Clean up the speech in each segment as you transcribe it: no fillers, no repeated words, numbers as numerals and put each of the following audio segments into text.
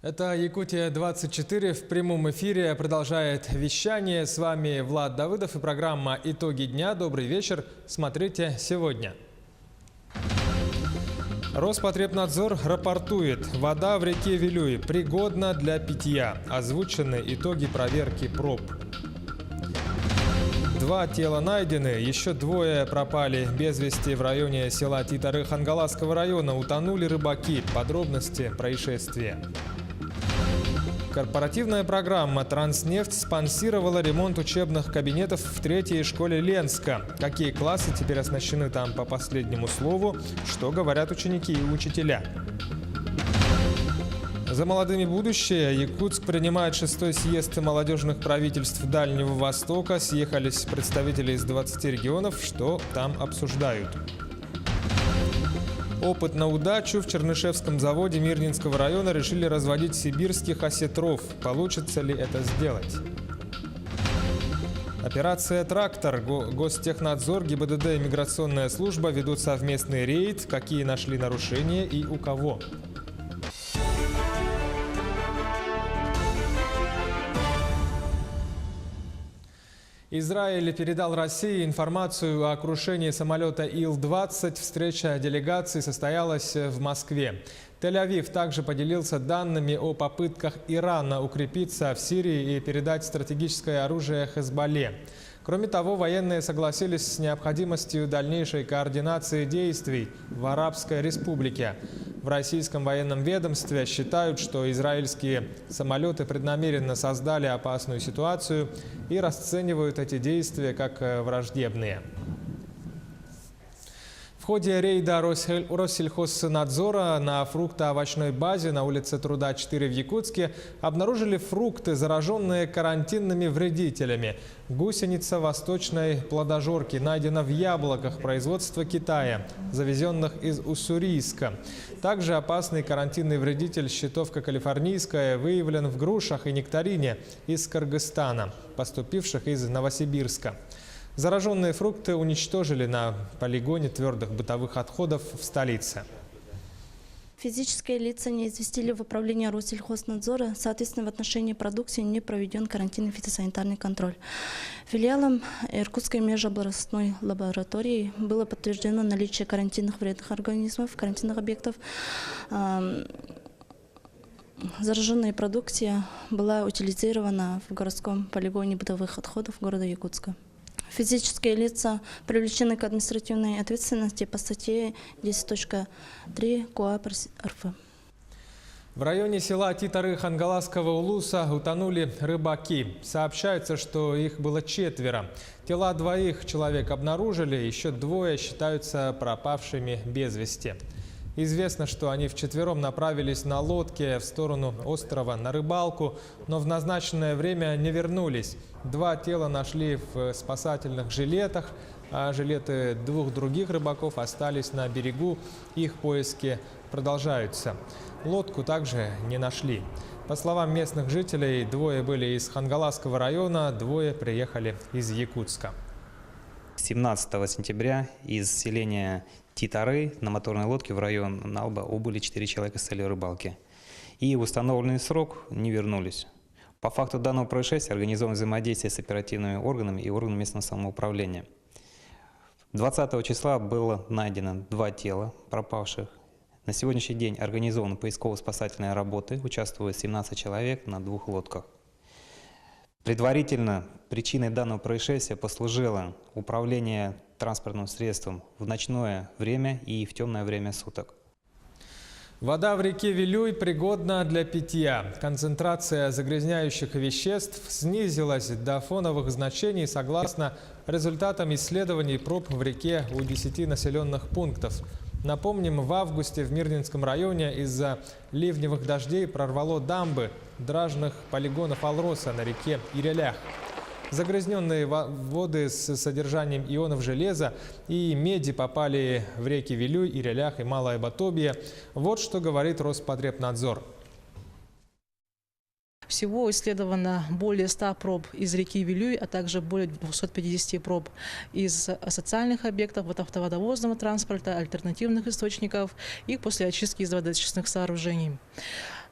Это Якутия-24 в прямом эфире продолжает вещание. С вами Влад Давыдов и программа «Итоги дня». Добрый вечер. Смотрите сегодня. Роспотребнадзор рапортует. Вода в реке Вилюй пригодна для питья. Озвучены итоги проверки проб. 2 тела найдены, еще 2 пропали без вести в районе села Титары Хангаласского района. Утонули рыбаки. Подробности происшествия. Корпоративная программа «Транснефть» спонсировала ремонт учебных кабинетов в 3-й школе Ленска. Какие классы теперь оснащены там по последнему слову, что говорят ученики и учителя. За молодыми будущее. Якутск принимает 6-й съезд молодежных правительств Дальнего Востока. Съехались представители из 20 регионов. Что там обсуждают? Опыт на удачу. В Чернышевском заводе Мирнинского района решили разводить сибирских осетров. Получится ли это сделать? Операция «Трактор». Гостехнадзор, ГИБДД и миграционная служба ведут совместный рейд. Какие нашли нарушения и у кого? Израиль передал России информацию о крушении самолета Ил-20. Встреча делегаций состоялась в Москве. Тель-Авив также поделился данными о попытках Ирана укрепиться в Сирии и передать стратегическое оружие Хезболле. Кроме того, военные согласились с необходимостью дальнейшей координации действий в Арабской Республике. В российском военном ведомстве считают, что израильские самолеты преднамеренно создали опасную ситуацию и расценивают эти действия как враждебные. В ходе рейда Россельхознадзора на фрукто-овощной базе на улице Труда 4 в Якутске обнаружили фрукты, зараженные карантинными вредителями. Гусеница восточной плодожорки найдена в яблоках производства Китая, завезенных из Уссурийска. Также опасный карантинный вредитель щитовка калифорнийская выявлен в грушах и нектарине из Кыргызстана, поступивших из Новосибирска. Зараженные фрукты уничтожили на полигоне твердых бытовых отходов в столице. Физические лица не известили в управлении Россельхознадзора, соответственно, в отношении продукции не проведен карантинный фитосанитарный контроль. Филиалом Иркутской межобластной лаборатории было подтверждено наличие карантинных вредных организмов, карантинных объектов. Зараженная продукция была утилизирована в городском полигоне бытовых отходов города Якутска. Физические лица привлечены к административной ответственности по статье 10.3 КоАП РФ. В районе села Титары Хангаласского улуса утонули рыбаки. Сообщается, что их было 4. Тела 2 человек обнаружили, еще 2 считаются пропавшими без вести. Известно, что они вчетвером направились на лодке в сторону острова на рыбалку, но в назначенное время не вернулись. 2 тела нашли в спасательных жилетах, а жилеты 2 других рыбаков остались на берегу. Их поиски продолжаются. Лодку также не нашли. По словам местных жителей, 2 были из Хангаласского района, 2 приехали из Якутска. 17 сентября из селения Титары на моторной лодке в район Налба убыли 4 человека с целью рыбалки. И в установленный срок не вернулись. По факту данного происшествия организовано взаимодействие с оперативными органами и органами местного самоуправления. 20 числа было найдено 2 тела пропавших. На сегодняшний день организованы поисково-спасательные работы. Участвует 17 человек на 2 лодках. Предварительно причиной данного происшествия послужило управление транспортным средством в ночное время и в темное время суток. Вода в реке Вилюй пригодна для питья. Концентрация загрязняющих веществ снизилась до фоновых значений согласно результатам исследований проб в реке у 10 населенных пунктов. Напомним, в августе в Мирнинском районе из-за ливневых дождей прорвало дамбы дражных полигонов Алроса на реке Ирелях. Загрязненные воды с содержанием ионов железа и меди попали в реки Вилюй, Ирелях и Малое Батобье. Вот что говорит Роспотребнадзор. Всего исследовано более 100 проб из реки Вилюй, а также более 250 проб из социальных объектов, автоводовозного транспорта, альтернативных источников и после очистки из водоочистных сооружений.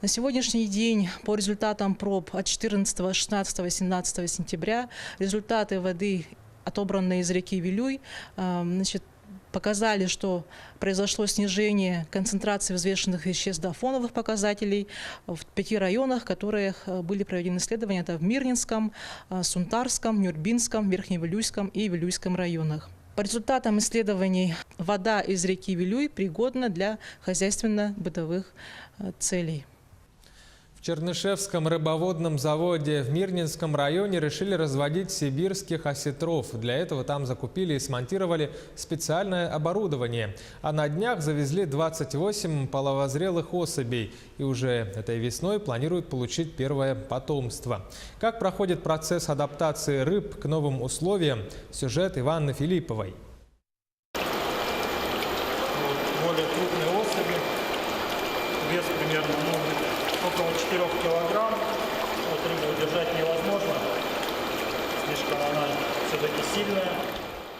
На сегодняшний день по результатам проб от 14, 16, 17 сентября результаты воды, отобранные из реки Вилюй, показали, что произошло снижение концентрации взвешенных веществ до фоновых показателей в 5 районах, в которых были проведены исследования. Это в Мирнинском, Сунтарском, Нюрбинском, Верхневилюйском и Вилюйском районах. По результатам исследований вода из реки Вилюй пригодна для хозяйственно-бытовых целей. В Чернышевском рыбоводном заводе в Мирнинском районе решили разводить сибирских осетров. Для этого там закупили и смонтировали специальное оборудование. А на днях завезли 28 половозрелых особей. И уже этой весной планируют получить первое потомство. Как проходит процесс адаптации рыб к новым условиям? Сюжет Иванны Филипповой. Более крупные особи. Вес примерно около 4 килограмм. Вот рыбу удержать невозможно, слишком она все-таки сильная.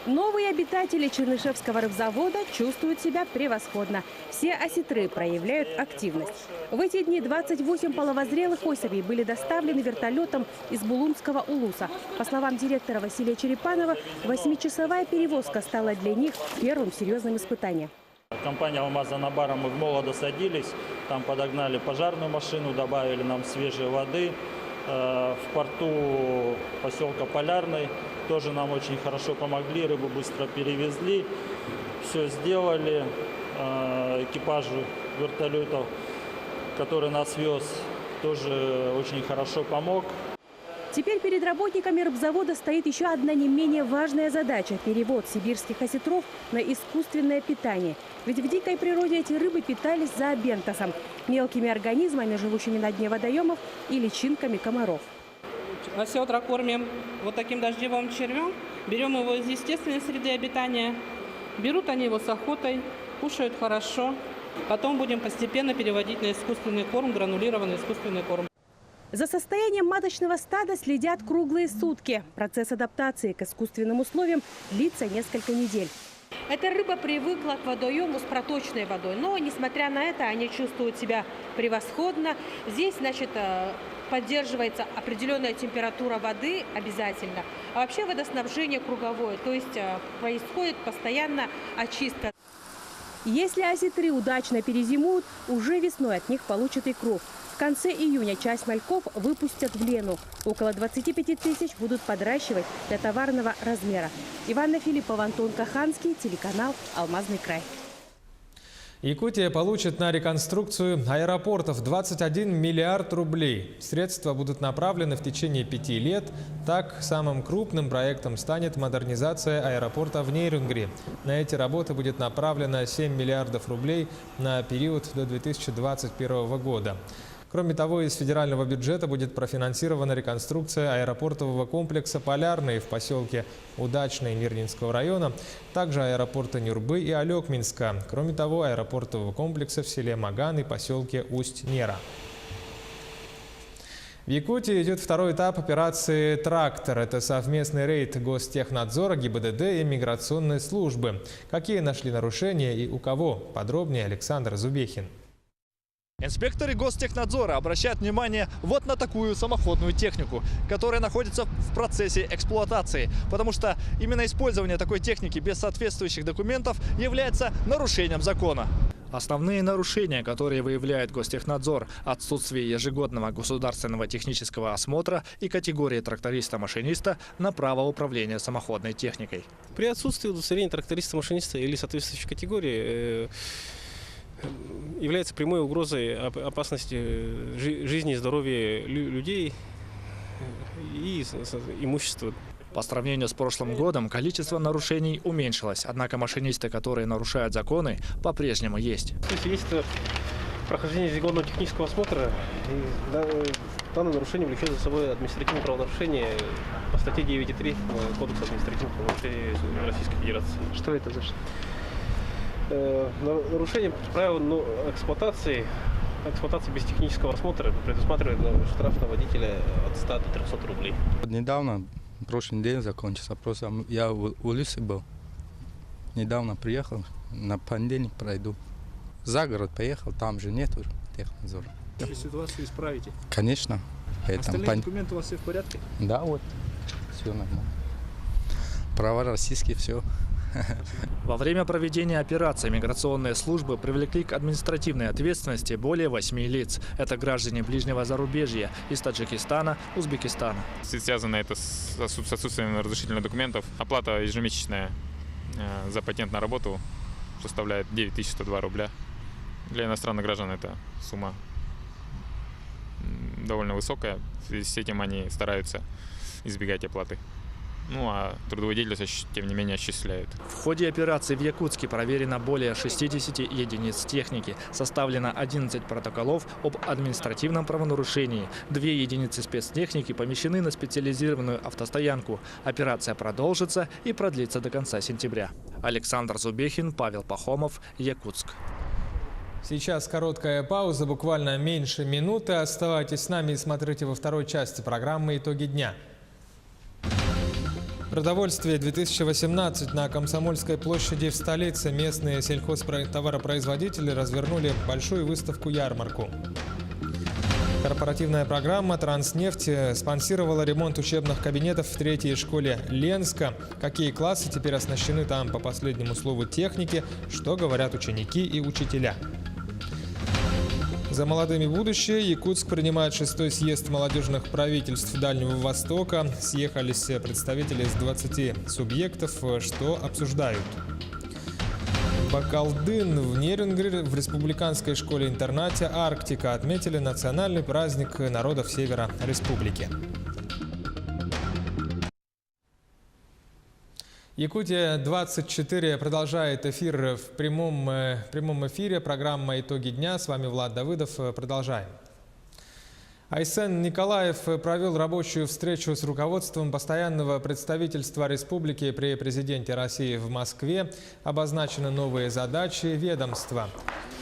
Новые обитатели Чернышевского рыбзавода чувствуют себя превосходно. Все осетры проявляют активность. В эти дни 28 половозрелых особей были доставлены вертолетом из Булунского улуса. По словам директора Василия Черепанова, 8-часовая перевозка стала для них первым серьезным испытанием. Компания «Алмаз-Анабара», мы в Молодо садились, там подогнали пожарную машину, добавили нам свежей воды. В порту поселка Полярный тоже нам очень хорошо помогли, рыбу быстро перевезли, все сделали. Экипажу вертолетов, который нас вез, тоже очень хорошо помог. Теперь перед работниками рыбзавода стоит еще одна не менее важная задача – перевод сибирских осетров на искусственное питание. Ведь в дикой природе эти рыбы питались зообентосом – мелкими организмами, живущими на дне водоемов, и личинками комаров. Осетра кормим вот таким дождевым червем, берем его из естественной среды обитания, берут они его с охотой, кушают хорошо, потом будем постепенно переводить на искусственный корм, гранулированный искусственный корм. За состоянием маточного стада следят круглые сутки. Процесс адаптации к искусственным условиям длится несколько недель. Эта рыба привыкла к водоему с проточной водой, но, несмотря на это, они чувствуют себя превосходно. Здесь, поддерживается определенная температура воды обязательно. А вообще водоснабжение круговое, то есть происходит постоянно очистка. Если осетры удачно перезимуют, уже весной от них получат икру. В конце июня часть мальков выпустят в Лену. Около 25 тысяч будут подращивать для товарного размера. Иванна Филиппова, Антон Каханский, телеканал «Алмазный край». Якутия получит на реконструкцию аэропортов 21 миллиард рублей. Средства будут направлены в течение 5 лет. Так, самым крупным проектом станет модернизация аэропорта в Нейрюнгри. На эти работы будет направлено 7 миллиардов рублей на период до 2021 года. Кроме того, из федерального бюджета будет профинансирована реконструкция аэропортового комплекса «Полярный» в поселке Удачный Мирнинского района, также аэропорта Нюрбы и Алекминска. Кроме того, аэропортового комплекса в селе Маган и поселке Усть-Нера. В Якутии идет второй этап операции «Трактор». Это совместный рейд Гостехнадзора, ГИБДД и миграционной службы. Какие нашли нарушения и у кого? Подробнее Александр Зубехин. Инспекторы Гостехнадзора обращают внимание вот на такую самоходную технику, которая находится в процессе эксплуатации, потому что именно использование такой техники без соответствующих документов является нарушением закона. Основные нарушения, которые выявляет Гостехнадзор – отсутствие ежегодного государственного технического осмотра и категории тракториста-машиниста на право управления самоходной техникой. При отсутствии удостоверения тракториста-машиниста или соответствующей категории является прямой угрозой опасности жизни и здоровья людей и имущества. По сравнению с прошлым годом количество нарушений уменьшилось, однако машинисты, которые нарушают законы, по-прежнему есть. Есть прохождение ежегодного технического осмотра, и данное нарушение влечет за собой административное правонарушение по статье 9.3 Кодекса административных правонарушений Российской Федерации. Что это за что? Нарушение правил эксплуатации без технического осмотра предусматривает штраф на водителя от 100 до 300 рублей. Недавно, прошлый день закончился, просто я в Улусе был. Недавно приехал, на понедельник пройду. За город поехал, там же нет уже технадзора. Если ситуацию исправите. Конечно. Остальные документы у вас все в порядке? Да, вот. Все нормально. Права российские, все. Во время проведения операции миграционные службы привлекли к административной ответственности более 8 лиц. Это граждане ближнего зарубежья из Таджикистана, Узбекистана. Связано это с отсутствием разрешительных документов. Оплата ежемесячная за патент на работу составляет 9102 рубля. Для иностранных граждан это сумма довольно высокая. В связи с этим они стараются избегать оплаты. Ну а трудовую деятельность, тем не менее, осуществляют. В ходе операции в Якутске проверено более 60 единиц техники. Составлено 11 протоколов об административном правонарушении. 2 единицы спецтехники помещены на специализированную автостоянку. Операция продолжится и продлится до конца сентября. Александр Зубехин, Павел Пахомов, Якутск. Сейчас короткая пауза, буквально меньше минуты. Оставайтесь с нами и смотрите во второй части программы «Итоги дня». Продовольствие 2018 на Комсомольской площади в столице местные сельхозтоваропроизводители развернули большую выставку-ярмарку. Корпоративная программа «Транснефть» спонсировала ремонт учебных кабинетов в 3-й школе Ленска. Какие классы теперь оснащены там по последнему слову техники, что говорят ученики и учителя. За молодыми будущее. Якутск принимает 6-й съезд молодежных правительств Дальнего Востока. Съехались представители из 20 субъектов, что обсуждают. Бакалдын в Нерюнгри в республиканской школе-интернате «Арктика» отметили национальный праздник народов Севера Республики. Якутия-24 продолжает эфир в прямом эфире. Программа «Итоги дня». С вами Влад Давыдов. Продолжаем. Айсен Николаев провел рабочую встречу с руководством постоянного представительства республики при президенте России в Москве. Обозначены новые задачи ведомства.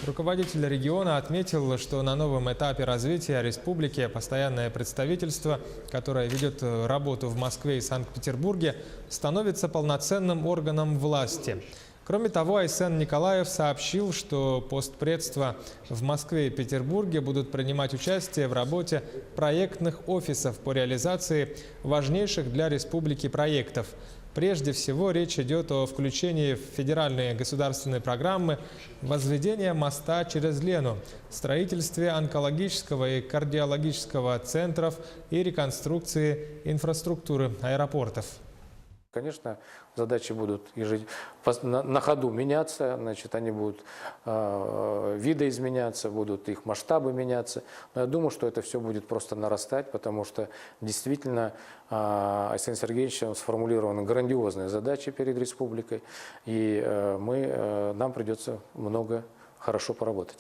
Руководитель региона отметил, что на новом этапе развития республики постоянное представительство, которое ведет работу в Москве и Санкт-Петербурге, становится полноценным органом власти. Кроме того, Айсен Николаев сообщил, что постпредства в Москве и Петербурге будут принимать участие в работе проектных офисов по реализации важнейших для республики проектов. Прежде всего, речь идет о включении в федеральные государственные программы возведения моста через Лену, строительстве онкологического и кардиологического центров и реконструкции инфраструктуры аэропортов. Конечно, задачи будут на ходу меняться, значит, они будут видоизменяться, будут их масштабы меняться. Но я думаю, что это все будет просто нарастать, потому что действительно Айсен Сергеевич сформулированы грандиозные задачи перед республикой, и нам придется много хорошо поработать.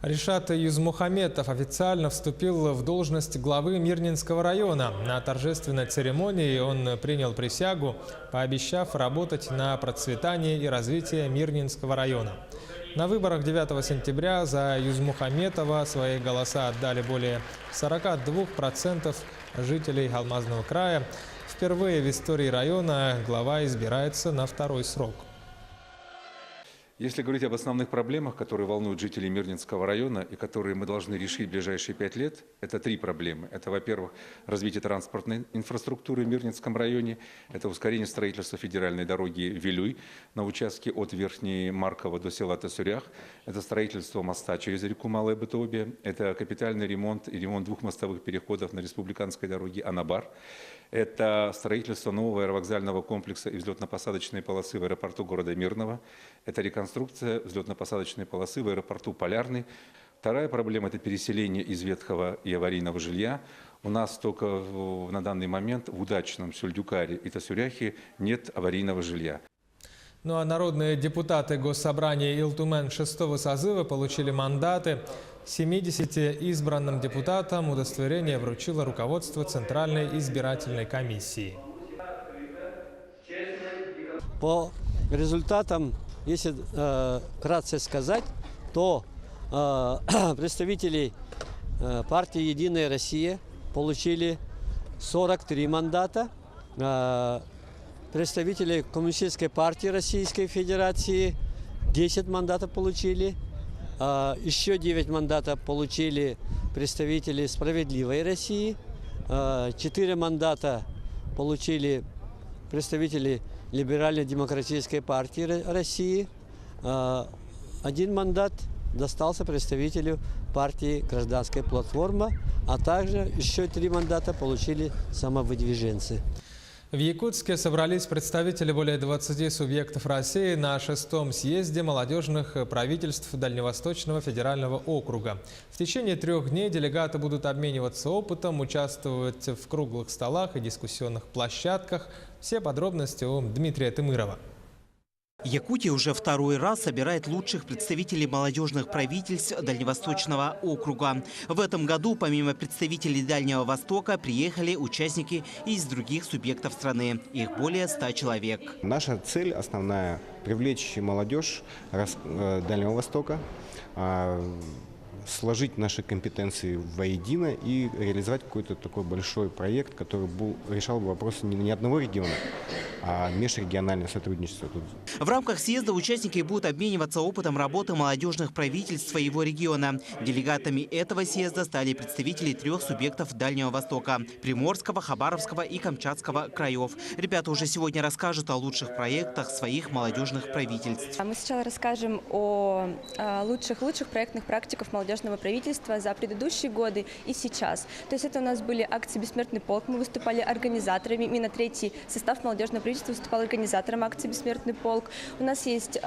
Ришат Юзмухаметов официально вступил в должность главы Мирнинского района. На торжественной церемонии он принял присягу, пообещав работать на процветание и развитие Мирнинского района. На выборах 9 сентября за Юзмухаметова свои голоса отдали более 42% жителей Алмазного края. Впервые в истории района глава избирается на 2-й срок. Если говорить об основных проблемах, которые волнуют жителей Мирнинского района и которые мы должны решить в ближайшие 5 лет, это 3 проблемы. Это, во-первых, развитие транспортной инфраструктуры в Мирнинском районе, это ускорение строительства федеральной дороги Вилюй на участке от Верхней Маркова до села Тасурях, это строительство моста через реку Малая Бытообе, это капитальный ремонт и ремонт 2 мостовых переходов на республиканской дороге Анабар. Это строительство нового аэровокзального комплекса и взлетно-посадочной полосы в аэропорту города Мирного. Это реконструкция взлетно-посадочной полосы в аэропорту Полярный. Вторая проблема – это переселение из ветхого и аварийного жилья. У нас только на данный момент в удачном Сюльдюкаре и Тасуряхе нет аварийного жилья. Ну а народные депутаты Госсобрания Илтумен 6-го созыва получили мандаты. 70 избранным депутатам удостоверение вручило руководство Центральной избирательной комиссии. По результатам, если вкратце сказать, то представители партии «Единая Россия» получили 43 мандата, представители Коммунистической партии Российской Федерации 10 мандатов получили, Еще 9 мандатов получили представители «Справедливой России». 4 мандата получили представители Либерально-демократической партии России. 1 мандат достался представителю партии «Гражданская платформа», а также еще 3 мандата получили самовыдвиженцы. В Якутске собрались представители более 20 субъектов России на 6-м съезде молодежных правительств Дальневосточного федерального округа. В течение 3 дней делегаты будут обмениваться опытом, участвовать в круглых столах и дискуссионных площадках. Все подробности у Дмитрия Тымырова. Якутия уже 2-й раз собирает лучших представителей молодежных правительств Дальневосточного округа. В этом году помимо представителей Дальнего Востока приехали участники из других субъектов страны. Их более 100 человек. Наша цель основная – привлечь молодежь Дальнего Востока, сложить наши компетенции воедино и реализовать какой-то такой большой проект, который решал бы вопросы не одного региона, а межрегиональное сотрудничество. В рамках съезда участники будут обмениваться опытом работы молодежных правительств своего региона. Делегатами этого съезда стали представители 3 субъектов Дальнего Востока – Приморского, Хабаровского и Камчатского краев. Ребята уже сегодня расскажут о лучших проектах своих молодежных правительств. Мы сначала расскажем о лучших проектных практиках молодежного правительства за предыдущие годы и сейчас. То есть это у нас были акции «Бессмертный полк», мы выступали организаторами, именно 3-й состав молодежного правительства выступал организатором акции «Бессмертный полк». У нас есть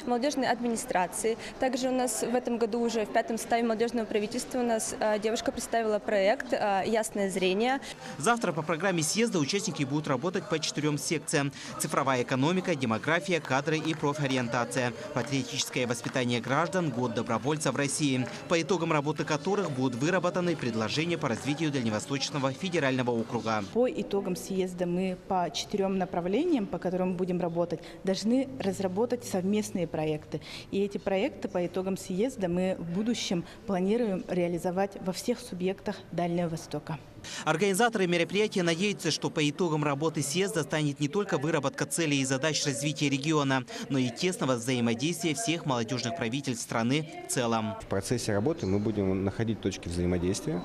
молодежные администрации. Также у нас в этом году уже в 5-м составе молодежного правительства у нас девушка представила проект «Ясное зрение». Завтра по программе съезда участники будут работать по 4 секциям: цифровая экономика, демография, кадры и профориентация, патриотическое воспитание граждан, год добровольца в России, по итогам работы которых будут выработаны предложения по развитию Дальневосточного федерального округа. По итогам съезда мы по 4 направлениям, по которым будем работать, должны разработать совместные проекты. И эти проекты по итогам съезда мы в будущем планируем реализовать во всех субъектах Дальнего Востока. Организаторы мероприятия надеются, что по итогам работы съезда станет не только выработка целей и задач развития региона, но и тесного взаимодействия всех молодежных правительств страны в целом. В процессе работы мы будем находить точки взаимодействия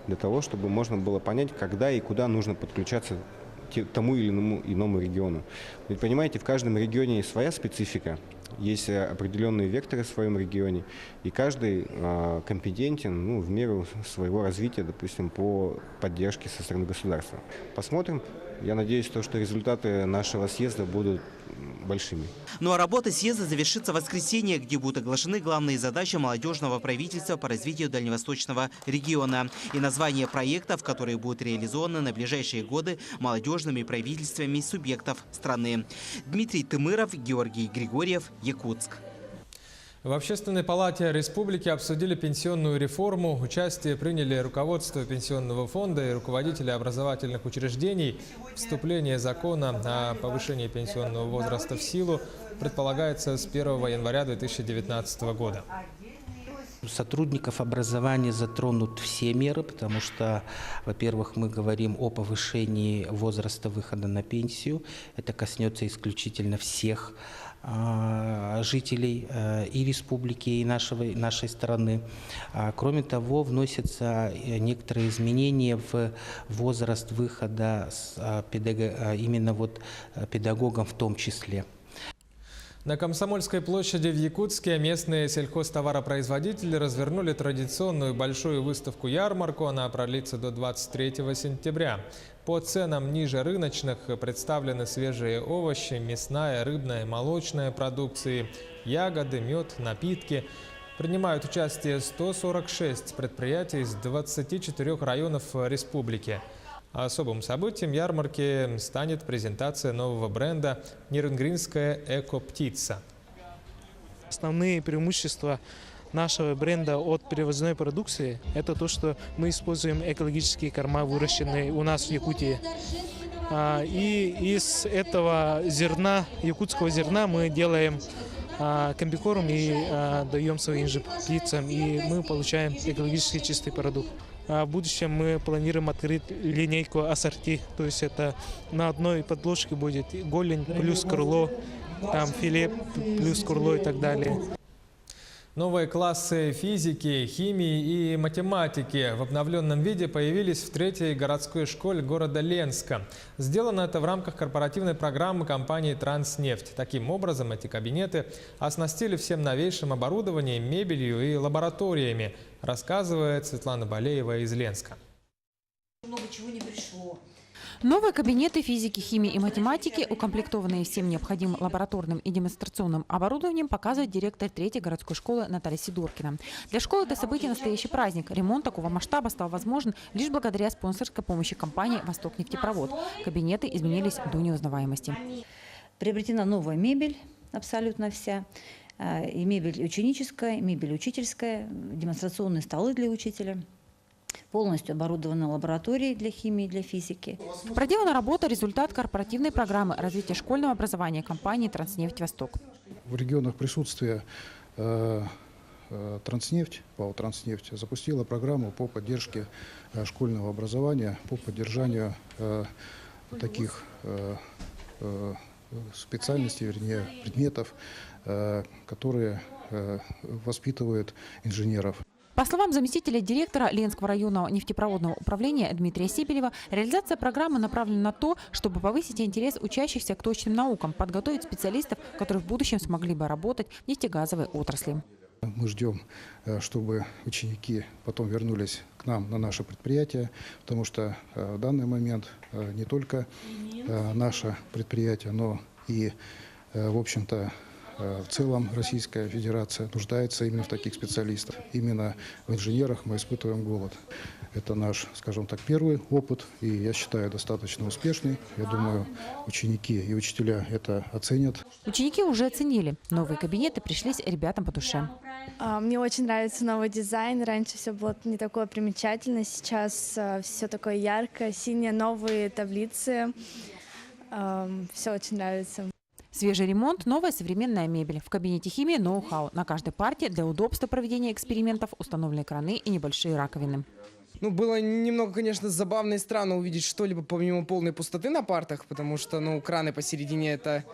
для того, чтобы можно было понять, когда и куда нужно подключаться тому или иному региону. Вы понимаете, в каждом регионе есть своя специфика. Есть определенные векторы в своем регионе, и каждый компетентен в меру своего развития, допустим, по поддержке со стороны государства. Посмотрим. Я надеюсь, что результаты нашего съезда будут большими. Ну а работа съезда завершится в воскресенье, где будут оглашены главные задачи молодежного правительства по развитию Дальневосточного региона и названия проектов, которые будут реализованы на ближайшие годы молодежными правительствами субъектов страны. Дмитрий Тымыров, Георгий Григорьев, Якутск. В Общественной палате республики обсудили пенсионную реформу. Участие приняли руководство Пенсионного фонда и руководители образовательных учреждений. Вступление закона о повышении пенсионного возраста в силу предполагается с 1 января 2019 года. Сотрудников образования затронут все меры, потому что, во-первых, мы говорим о повышении возраста выхода на пенсию. Это коснется исключительно всех жителей и республики, и нашей страны. Кроме того, вносятся некоторые изменения в возраст выхода именно педагогам в том числе. На Комсомольской площади в Якутске местные сельхозтоваропроизводители развернули традиционную большую выставку-ярмарку. Она продлится до 23 сентября. По ценам ниже рыночных представлены свежие овощи, мясная, рыбная, молочная продукции, ягоды, мед, напитки. Принимают участие 146 предприятий из 24 районов республики. Особым событием ярмарки станет презентация нового бренда «Ниренгринская эко-птица». Основные преимущества нашего бренда от перевозной продукции – это то, что мы используем экологические корма, выращенные у нас в Якутии. И из этого зерна, якутского зерна, мы делаем комбикорм и даем своим же птицам, и мы получаем экологически чистый продукт. В будущем мы планируем открыть линейку ассорти, то есть это на одной подложке будет голень плюс крыло, там филе плюс крыло и так далее. Новые классы физики, химии и математики в обновленном виде появились в 3-й городской школе города Ленска. Сделано это в рамках корпоративной программы компании «Транснефть». Таким образом, эти кабинеты оснастили всем новейшим оборудованием, мебелью и лабораториями, рассказывает Светлана Балеева из Ленска. Много чего не пришло. Новые кабинеты физики, химии и математики, укомплектованные всем необходимым лабораторным и демонстрационным оборудованием, показывает директор 3-й городской школы Наталья Сидоркина. Для школы это событие настоящий праздник. Ремонт такого масштаба стал возможен лишь благодаря спонсорской помощи компании «Востокнефтепровод». Кабинеты изменились до неузнаваемости. Приобретена новая мебель, абсолютно вся. И мебель ученическая, и мебель учительская, демонстрационные столы для учителя. Полностью оборудованы лабораторией для химии и для физики. Проделана работа – результат корпоративной программы развития школьного образования компании «Транснефть Восток». В регионах присутствия Транснефть, ПАО «Транснефть» запустила программу по поддержке школьного образования, по поддержанию таких специальностей, вернее, предметов, которые воспитывают инженеров. По словам заместителя директора Ленского районного нефтепроводного управления Дмитрия Сибелева, реализация программы направлена на то, чтобы повысить интерес учащихся к точным наукам, подготовить специалистов, которые в будущем смогли бы работать в нефтегазовой отрасли. Мы ждем, чтобы ученики потом вернулись к нам на наше предприятие, потому что в данный момент не только наше предприятие, но и, в общем-то, в целом Российская Федерация нуждается именно в таких специалистах. Именно в инженерах мы испытываем голод. Это наш, скажем так, первый опыт, и я считаю, достаточно успешный. Я думаю, ученики и учителя это оценят. Ученики уже оценили. Новые кабинеты пришлись ребятам по душе. Мне очень нравится новый дизайн. Раньше все было не такое примечательное. Сейчас все такое яркое, синее, новые таблицы. Все очень нравится. Свежий ремонт, новая современная мебель. В кабинете химии ноу-хау. На каждой парте для удобства проведения экспериментов установлены краны и небольшие раковины. Было немного, конечно, забавно и странно увидеть что-либо помимо полной пустоты на партах, потому что, краны посередине это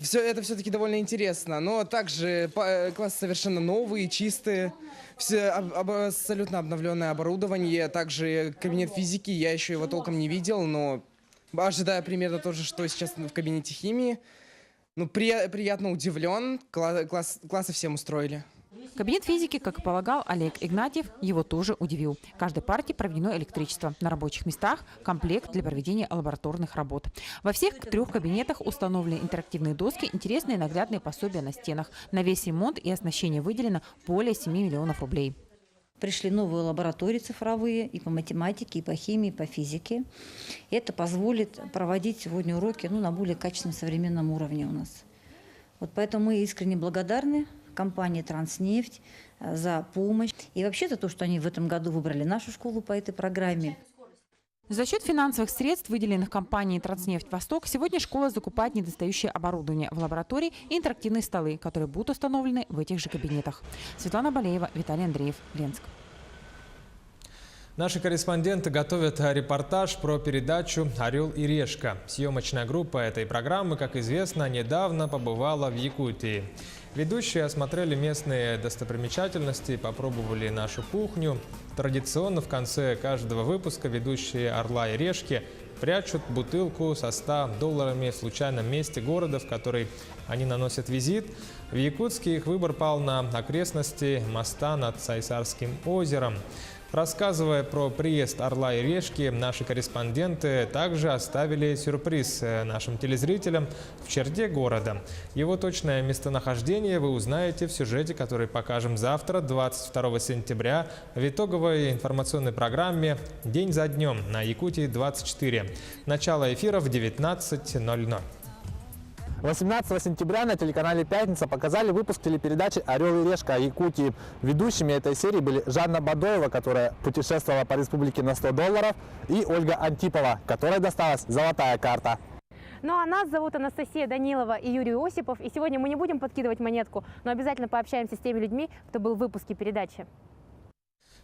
все-таки довольно интересно. Но также классы совершенно новые, чистые, все абсолютно обновленное оборудование. Также кабинет физики, я еще его толком не видел, но ожидаю примерно то же, что сейчас в кабинете химии. Приятно удивлен, классы всем устроили. Кабинет физики, как и полагал Олег Игнатьев, его тоже удивил. В каждой партии проведено электричество. На рабочих местах комплект для проведения лабораторных работ. Во всех 3 кабинетах установлены интерактивные доски, интересные наглядные пособия на стенах. На весь ремонт и оснащение выделено более 7 миллионов рублей. Пришли новые лаборатории цифровые и по математике, и по химии, и по физике. Это позволит проводить сегодня уроки на более качественном современном уровне у нас. Поэтому мы искренне благодарны компании «Транснефть» за помощь. И вообще за то, что они в этом году выбрали нашу школу по этой программе. За счет финансовых средств, выделенных компанией «Транснефть Восток», сегодня школа закупает недостающее оборудование в лаборатории и интерактивные столы, которые будут установлены в этих же кабинетах. Светлана Балеева, Виталий Андреев, Ленск. Наши корреспонденты готовят репортаж про передачу «Орел и решка». Съемочная группа этой программы, как известно, недавно побывала в Якутии. Ведущие осмотрели местные достопримечательности, попробовали нашу кухню. Традиционно в конце каждого выпуска ведущие «Орла и решки» прячут бутылку со $100 в случайном месте города, в который они наносят визит. В Якутске их выбор пал на окрестности моста над Сайсарским озером. Рассказывая про приезд «Орла и решки», наши корреспонденты также оставили сюрприз нашим телезрителям в черте города. Его точное местонахождение вы узнаете в сюжете, который покажем завтра, 22 сентября, в итоговой информационной программе «День за днем» на Якутии-24. Начало эфира в 19:00. 18 сентября на телеканале «Пятница» показали выпуск телепередачи «Орел и решка» о Якутии. Ведущими этой серии были Жанна Бадоева, которая путешествовала по республике на $100, и Ольга Антипова, которой досталась золотая карта. Ну а нас зовут Анастасия Данилова и Юрий Осипов. И сегодня мы не будем подкидывать монетку, но обязательно пообщаемся с теми людьми, кто был в выпуске передачи.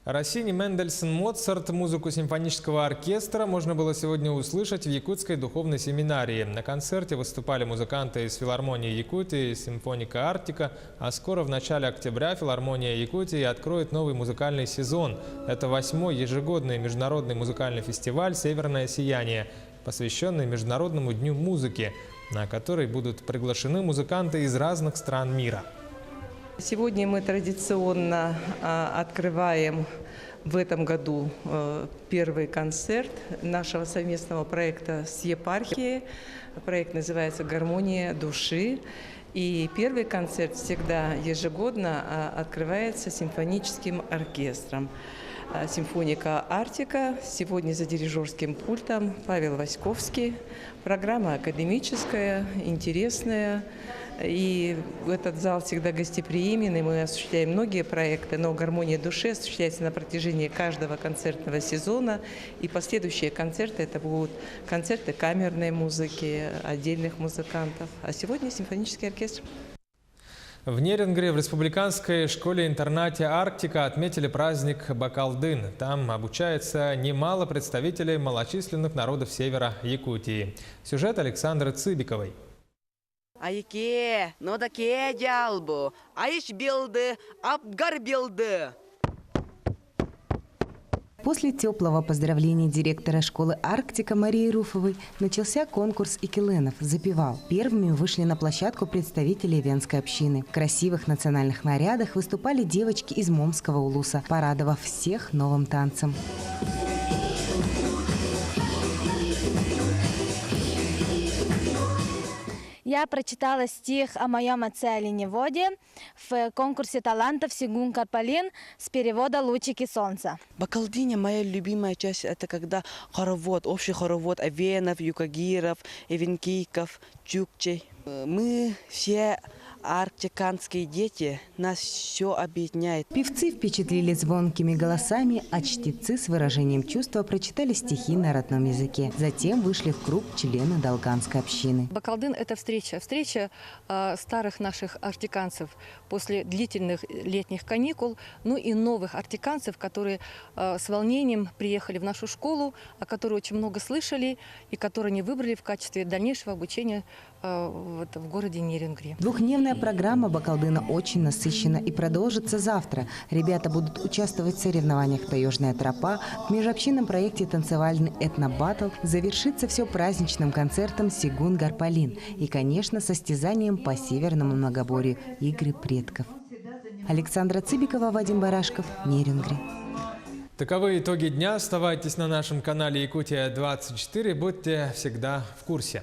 Россини, Мендельсон, Моцарт, музыку симфонического оркестра можно было сегодня услышать в Якутской духовной семинарии. На концерте выступали музыканты из филармонии Якутии, симфоника Арктика, а скоро в начале октября филармония Якутии откроет новый музыкальный сезон. Это 8-й ежегодный международный музыкальный фестиваль «Северное сияние», посвященный Международному дню музыки, на который будут приглашены музыканты из разных стран мира. Сегодня мы традиционно открываем в этом году первый концерт нашего совместного проекта с епархией. Проект называется «Гармония души». И первый концерт всегда ежегодно открывается симфоническим оркестром. Симфоника Арктика. Сегодня за дирижерским пультом Павел Васьковский. Программа академическая, интересная. И этот зал всегда гостеприимен, и мы осуществляем многие проекты, но «Гармония души» осуществляется на протяжении каждого концертного сезона. И последующие концерты – это будут концерты камерной музыки, отдельных музыкантов. А сегодня симфонический оркестр. В Нерингре в республиканской школе-интернате «Арктика» отметили праздник Бакалдын. Там обучается немало представителей малочисленных народов севера Якутии. Сюжет Александры Цыбиковой. Айке, но таке дялбу, айш билды, абгар билды. После теплого поздравления директора школы «Арктика» Марии Руфовой начался конкурс икеленов «Запевал». Первыми вышли на площадку представители венской общины. В красивых национальных нарядах выступали девочки из Момского улуса, порадовав всех новым танцем. Я прочитала стих о моем отце оленеводе в конкурсе талантов «Сигун Карпалин» с перевода «Лучики солнца». Бакалдыня, моя любимая часть, это когда хоровод, общий хоровод авенов, юкагиров, эвенкийков, чукчей. Мы все арктиканские дети, нас все объединяет. Певцы впечатлили звонкими голосами, а чтецы с выражением чувства прочитали стихи на родном языке. Затем вышли в круг члены долганской общины. Бакалдын – это встреча старых наших арктиканцев после длительных летних каникул, ну и новых арктиканцев, которые с волнением приехали в нашу школу, о которой очень много слышали и которые они выбрали в качестве дальнейшего обучения в городе Нерингре. Двухдневная программа Бакалдына очень насыщена и продолжится завтра. Ребята будут участвовать в соревнованиях «Таежная тропа», в межобщинном проекте «Танцевальный этнобаттл». Завершится все праздничным концертом «Сигун Гарпалин» и, конечно, состязанием по северному многоборью «Игры предков». Александра Цыбикова, Вадим Барашков, Нерингре. Таковы итоги дня. Оставайтесь на нашем канале «Якутия-24». Будьте всегда в курсе.